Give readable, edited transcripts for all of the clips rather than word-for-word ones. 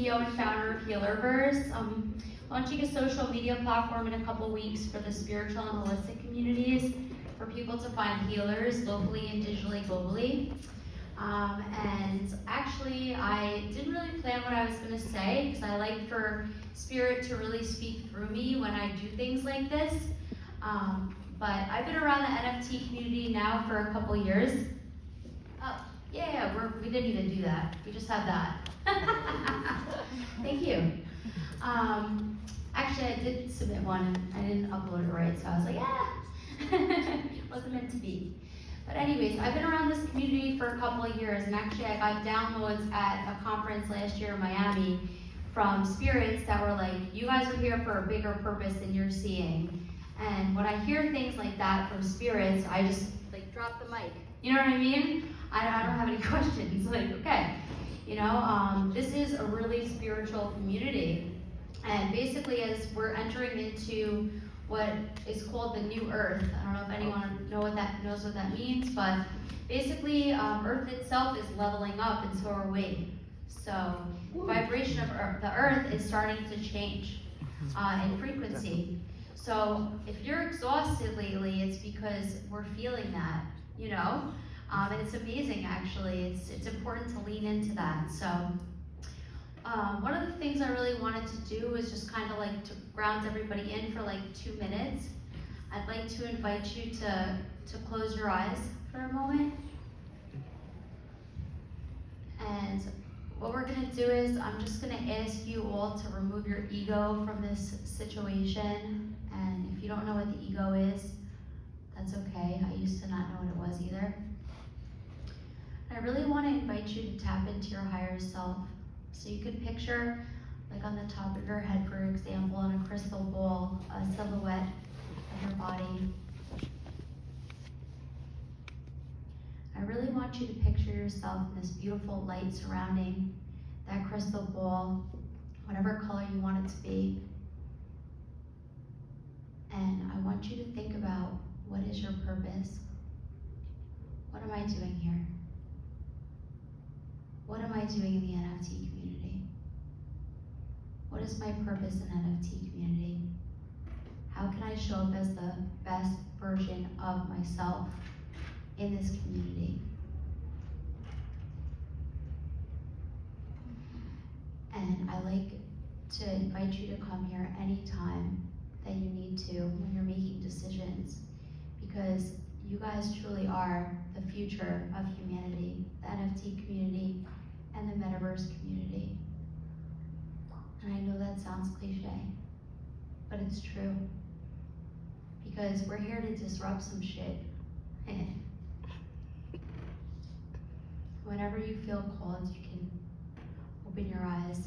CEO and founder of HEALERVERSE. Launching a social media platform in a couple weeks for the spiritual and holistic communities for people to find healers locally and digitally, globally. And actually, I didn't really plan what I was going to say because I like for spirit to really speak through me when I do things like this. But I've been around the NFT community now for a couple years. Oh, yeah, we didn't even do that. We just had that. Thank you. Actually, I did submit one and I didn't upload it right, so I was like, yeah, wasn't meant to be. But anyways, I've been around this community for a couple of years, and actually I got downloads at a conference last year in Miami from spirits that were like, you guys are here for a bigger purpose than you're seeing. And when I hear things like that from spirits, I just like drop the mic. You know what I mean? I don't have any questions. Like, okay, you know, this is a really spiritual community. And basically, as we're entering into what is called the new earth, I don't know if anyone knows what that means, but basically, earth itself is leveling up, and so are we. So, the vibration of the earth is starting to change in frequency. So, if you're exhausted lately, it's because we're feeling that, you know? And it's amazing, actually. It's important to lean into that. So, one of the things I really wanted to do is just kind of like to ground everybody in for like 2 minutes. I'd like to invite you to close your eyes for a moment. And what we're going to do is I'm just going to ask you all to remove your ego from this situation. And if you don't know what the ego is, that's okay. I used to not know what it was either. I really want to invite you to tap into your higher self. So you could picture, like on the top of your head, for example, on a crystal ball, a silhouette of your body. I really want you to picture yourself in this beautiful light surrounding that crystal ball, whatever color you want it to be. And I want you to think about, what is your purpose? What am I doing here? What am I doing in the NFT community? What is my purpose in NFT community? How can I show up as the best version of myself in this community? And I like to invite you to come here anytime that you need to when you're making decisions, because you guys truly are the future of humanity, the NFT community, and the metaverse community. And I know that sounds cliche, but it's true. Because we're here to disrupt some shit. Whenever you feel called, you can open your eyes.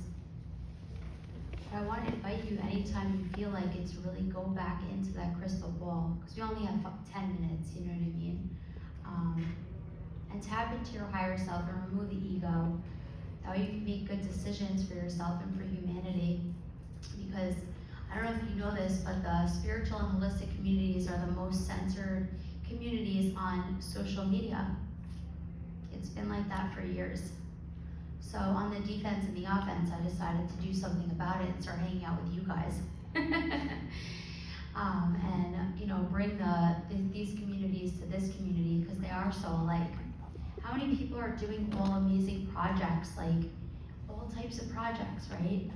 But I want to invite you, anytime you feel like it's, really go back into that crystal ball, because we only have 10 minutes, you know what I mean? And tap into your higher self and remove the ego. That way you can make good decisions for yourself and for humanity. Because I don't know if you know this, but the spiritual and holistic communities are the most censored communities on social media. It's been like that for years. So on the defense and the offense, I decided to do something about it and start hanging out with you guys. And you know, bring these communities to this community, because they are so alike. How many people are doing all amazing projects, like all types of projects, right?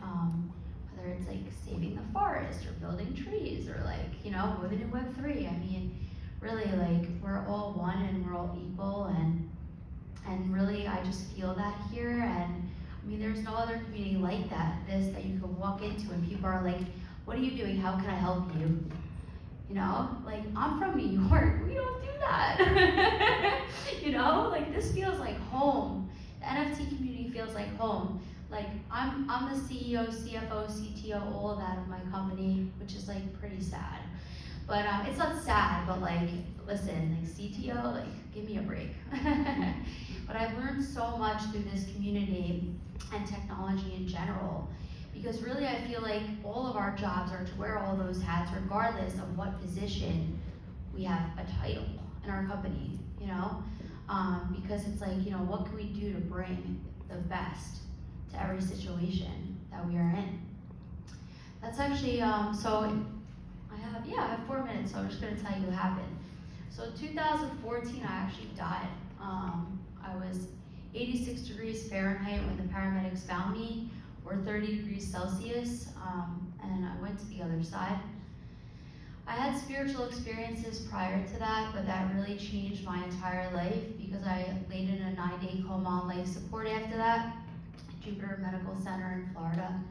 Whether it's like saving the forest or building trees or like, you know, women in Web3. I mean, really, like, we're all one and we're all equal, and really I just feel that here. And I mean, there's no other community like that you can walk into and people are like, what are you doing? How can I help you? You know, like, I'm from New York, we don't do that. You know, like, this feels like home. The NFT community feels like home. Like, I'm the CEO, CFO, CTO, all of that of my company, which is like pretty sad. But it's not sad, but like, listen, like CTO, like, give me a break. But I've learned so much through this community and technology in general. Because really, I feel like all of our jobs are to wear all those hats, regardless of what position we have a title in our company, you know? Because it's like, you know, what can we do to bring the best to every situation that we are in. That's actually, so I have 4 minutes, so I'm just gonna tell you what happened. So in 2014, I actually died. I was 86 degrees Fahrenheit when the paramedics found me, or 30 degrees Celsius, and I went to the other side. I had spiritual experiences prior to that, but that really changed my entire life because I laid in a 9-day coma on life support after that, at Jupiter Medical Center in Florida.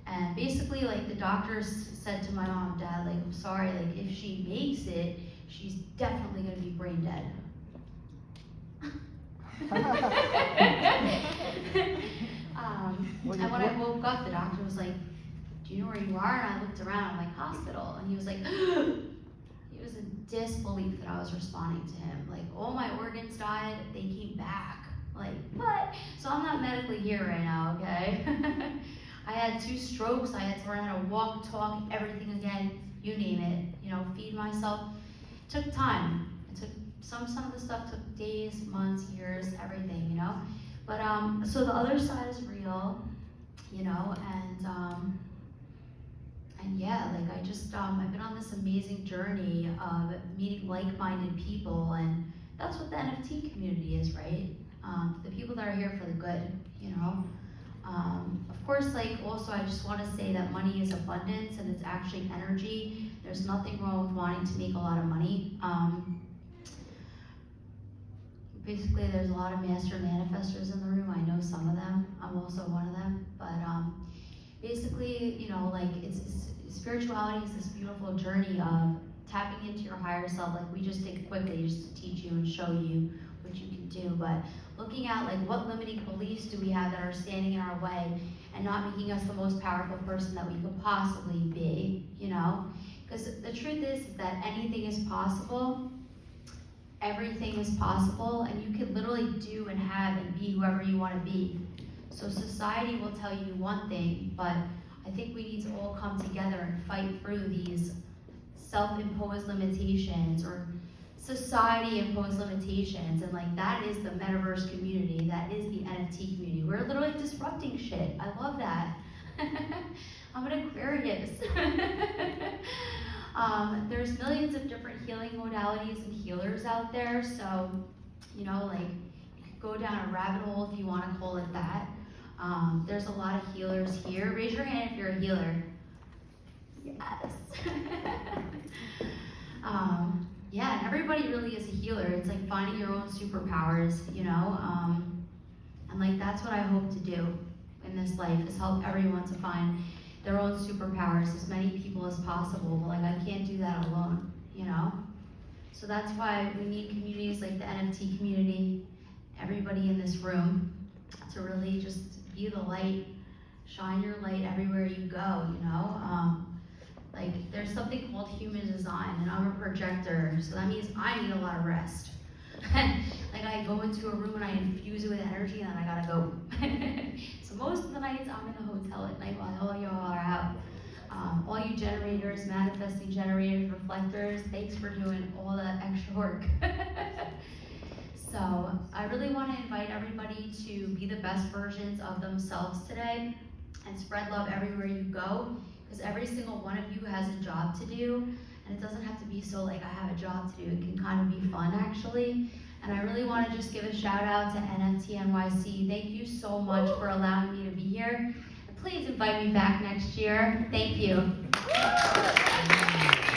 And basically, like, the doctors said to my mom and dad, like, I'm sorry, like, if she makes it, she's definitely gonna be brain dead. And when I woke up, the doctor was like, do you know where you are? And I looked around, I'm like, hospital. And he was like, he was in disbelief that I was responding to him. Like, all my organs died, they came back. Like, what? So I'm not medically here right now, okay? I had 2 strokes, I had to learn how to walk, talk, everything again, you name it, you know, feed myself. It took time. It took, some of the stuff took days, months, years, everything, you know? But, so the other side is real, you know, and yeah, like, I just, I've been on this amazing journey of meeting like-minded people, and that's what the NFT community is, right? The people that are here for the good, you know? Of course, like, also I just want to say that money is abundance and it's actually energy. There's nothing wrong with wanting to make a lot of money. Basically, there's a lot of master manifestors in the room. I know some of them. I'm also one of them. But basically, you know, like, spirituality is this beautiful journey of tapping into your higher self. Like we just did quickly, just to teach you and show you what you can do. But looking at, like, what limiting beliefs do we have that are standing in our way and not making us the most powerful person that we could possibly be, you know? Because the truth is that anything is possible. Everything is possible, and you can literally do and have and be whoever you want to be. So society will tell you one thing, but I think we need to all come together and fight through these self-imposed limitations or society-imposed limitations, and, like, that is the metaverse community, that is the NFT community. We're literally disrupting shit. I love that. I'm an Aquarius. There's millions of different healing modalities and healers out there, so, you know, like, you could go down a rabbit hole if you want to call it that. There's a lot of healers here. Raise your hand if you're a healer. Yes. Yeah, and everybody really is a healer. It's like finding your own superpowers, you know? And, like, that's what I hope to do in this life, is help everyone to find their own superpowers, as many people as possible. But, like, I can't do that alone, you know? So that's why we need communities like the NFT community, everybody in this room, to really just be the light, shine your light everywhere you go, you know? Like, there's something called human design, and I'm a projector, so that means I need a lot of rest. Like, I go into a room and I infuse it with energy, and then I gotta go. So most of the nights I'm in the hotel at night while all y'all are out. All you generators, manifesting generators, reflectors, thanks for doing all that extra work. So I really want to invite everybody to be the best versions of themselves today and spread love everywhere you go, because every single one of you has a job to do, and it doesn't have to be so, like, I have a job to do. It can kind of be fun, actually. And I really want to just give a shout out to NFT NYC. Thank you so much for allowing me to be here. And please invite me back next year. Thank you.